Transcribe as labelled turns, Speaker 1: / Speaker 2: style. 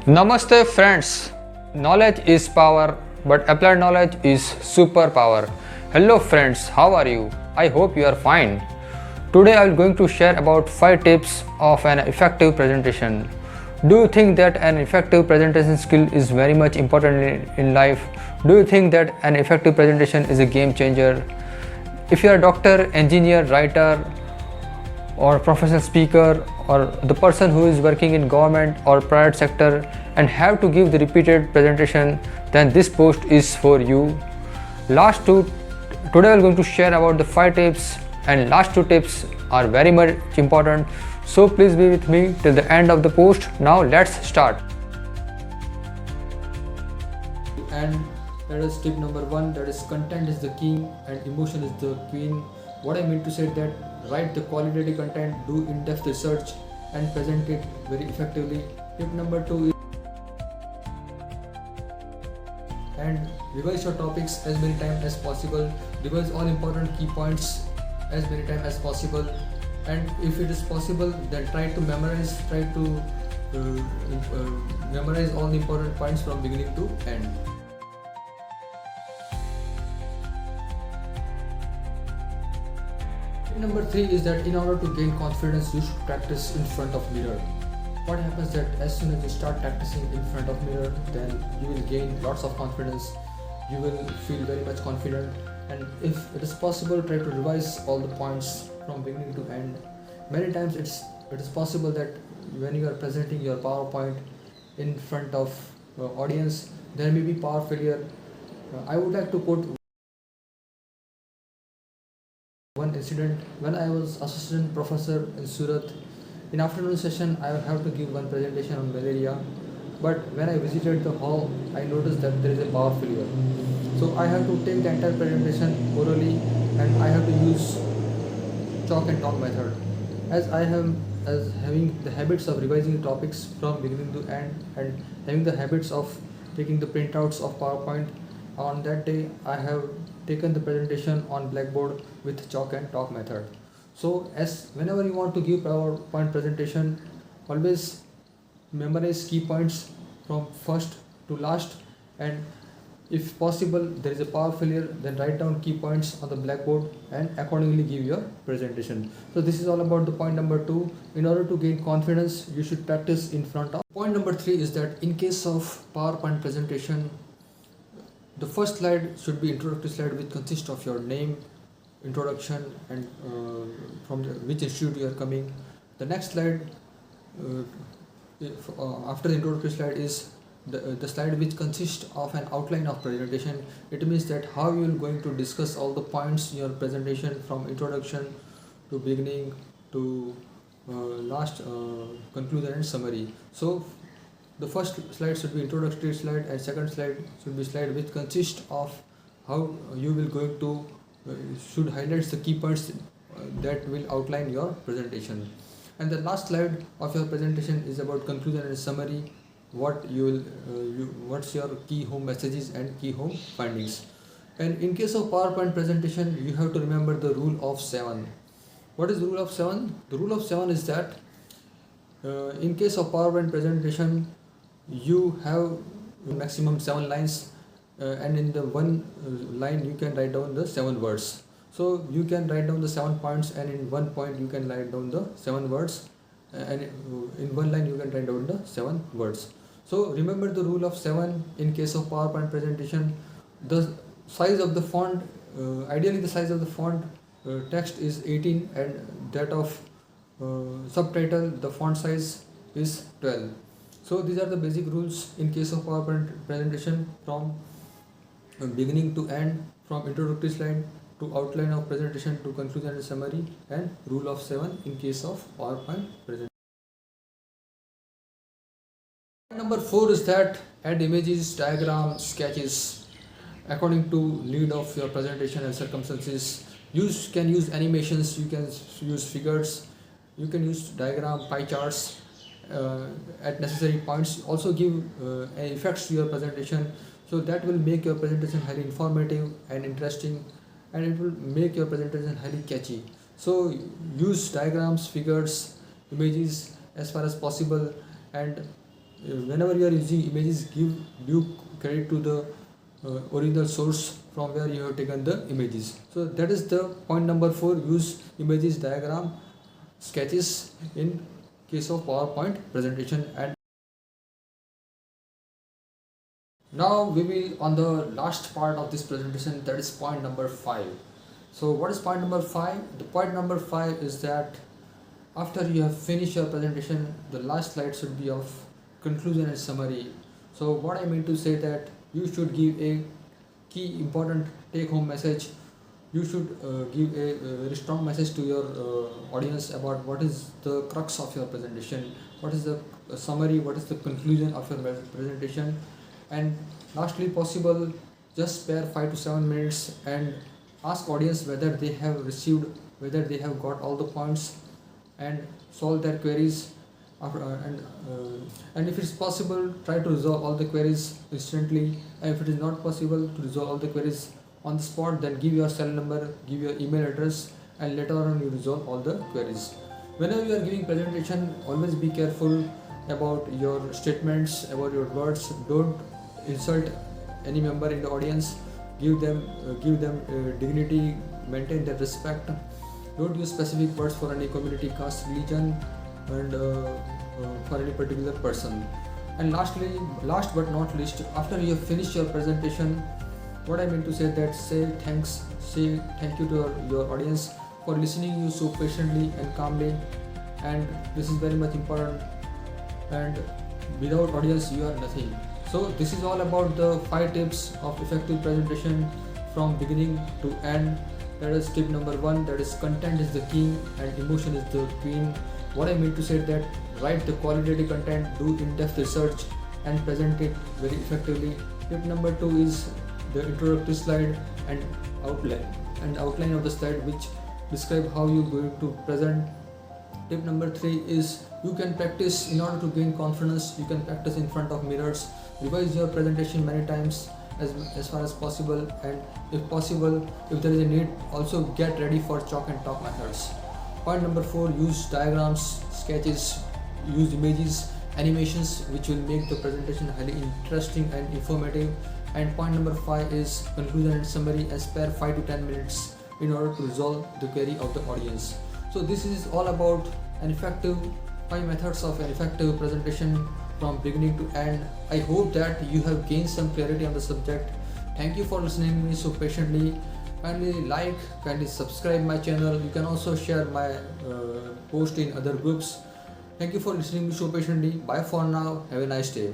Speaker 1: Namaste friends. Knowledge is power, but applied knowledge is superpower. Hello friends, how are you? I hope you are fine. Today I am going to share about 5 tips of an effective presentation. Do you think that an effective presentation skill is very much important in life? Do you think that an effective presentation is a game changer? If you are a doctor, engineer, writer, or professional speaker, or the person who is working in government or private sector and have to give the repeated presentation, then this post is for you. Today I'm going to share about the 5 tips, and last 2 tips are very much important, so please be with me till the end of the post. Now let's start. And that is tip number 1, that is content is the king and emotion is the queen. What I mean to say that write the qualitative content, do in-depth research and present it very effectively. Tip number 2 is and revise your topics as many times as possible. Revise all important key points as many times as possible, and if it is possible then try to memorize all the important points from beginning to end. Number 3 is that in order to gain confidence, you should practice in front of mirror. What happens that as soon as you start practicing in front of mirror, then you will gain lots of confidence. You will feel very much confident, and if it is possible, try to revise all the points from beginning to end. Many times it is possible that when you are presenting your PowerPoint in front of audience, there may be power failure. I would like to quote one incident. When I was assistant professor in Surat, in afternoon session I have to give one presentation on malaria, but when I visited the hall I noticed that there is a power failure. So I have to take the entire presentation orally, and I have to use chalk and talk method. As having the habits of revising topics from beginning to end and having the habits of taking the printouts of PowerPoint, on that day I have taken the presentation on blackboard with chalk and talk method. So as whenever you want to give PowerPoint presentation, always memorize key points from first to last, and if possible there is a power failure, then write down key points on the blackboard and accordingly give your presentation. So this is all about the point number 2. In order to gain confidence, you should practice in front of. Point number 3 is that in case of PowerPoint presentation, the first slide should be introductory slide, which consists of your name, introduction, and from which institute you are coming. The next slide after the introductory slide is the slide which consists of an outline of presentation. It means that how you are going to discuss all the points in your presentation from introduction to beginning to last conclusion and summary. So the first slide should be introductory slide, and second slide should be slide which consists of how you will going to should highlight the key points that will outline your presentation. And the last slide of your presentation is about conclusion and summary. What you will what's your key home messages and key home findings. And in case of PowerPoint presentation, you have to remember the rule of 7. What is the rule of 7? The rule of 7 is that in case of PowerPoint presentation, you have maximum 7 lines, and in the one line you can write down the 7 words. So you can write down the 7 points, and in one point you can write down the 7 words, and in one line you can write down the 7 words. So remember the rule of 7 in case of PowerPoint presentation. The size of the font, ideally the size of the font text is 18, and that of subtitle, the font size is 12. So these are the basic rules in case of PowerPoint presentation, from beginning to end, from introductory slide to outline of presentation to conclusion and summary, and rule of 7 in case of PowerPoint presentation. Number 4 is that add images, diagrams, sketches according to need of your presentation and circumstances. You can use animations, you can use figures, you can use diagram, pie charts at necessary points. Also give effects to your presentation, so that will make your presentation highly informative and interesting, and it will make your presentation highly catchy. So use diagrams, figures, images as far as possible, and whenever you are using images, give due credit to the original source from where you have taken the images. So that is the point number 4. Use images, diagram, sketches in case of PowerPoint presentation. And now we will on the last part of this presentation, that is point number 5. So what is point number 5? The point number 5 is that after you have finished your presentation, the last slide should be of conclusion and summary. So what I mean to say that you should give a key important take home message. You should give a very strong message to your audience about what is the crux of your presentation, what is the summary, what is the conclusion of your presentation. And lastly possible, just spare 5 to 7 minutes and ask audience whether they have received, whether they have got all the points, and solve their queries. And if it is possible, try to resolve all the queries instantly. And if it is not possible to resolve all the queries on the spot, then give your cell number, give your email address, and later on you resolve all the queries. Whenever you are giving presentation, always be careful about your statements, about your words. Don't insult any member in the audience. Give them dignity, maintain their respect. Don't use specific words for any community, caste, religion, and for any particular person. And lastly, last but not least, after you have finished your presentation, what I mean to say that say thank you to your audience for listening you so patiently and calmly. And this is very much important, and without audience you are nothing. So this is all about the 5 tips of effective presentation from beginning to end. That is tip number 1, that is content is the king and emotion is the queen. What I mean to say that write the qualitative content, do in-depth research, and present it very effectively. Tip number 2 is the introductory slide and outline of the slide which describe how you are going to present. Tip number 3 is you can practice in order to gain confidence. You can practice in front of mirrors, revise your presentation many times as far as possible, and if possible, if there is a need, also get ready for chalk and talk methods. Point number 4, use diagrams, sketches, use images, animations which will make the presentation highly interesting and informative. And point number 5 is conclusion and summary, and spare 5 to 10 minutes in order to resolve the query of the audience. So this is all about an effective 5 methods of an effective presentation from beginning to end. I hope that you have gained some clarity on the subject. Thank you for listening to me so patiently. Kindly like, kindly subscribe my channel. You can also share my post in other groups. Thank you for listening to me so patiently. Bye for now. Have a nice day.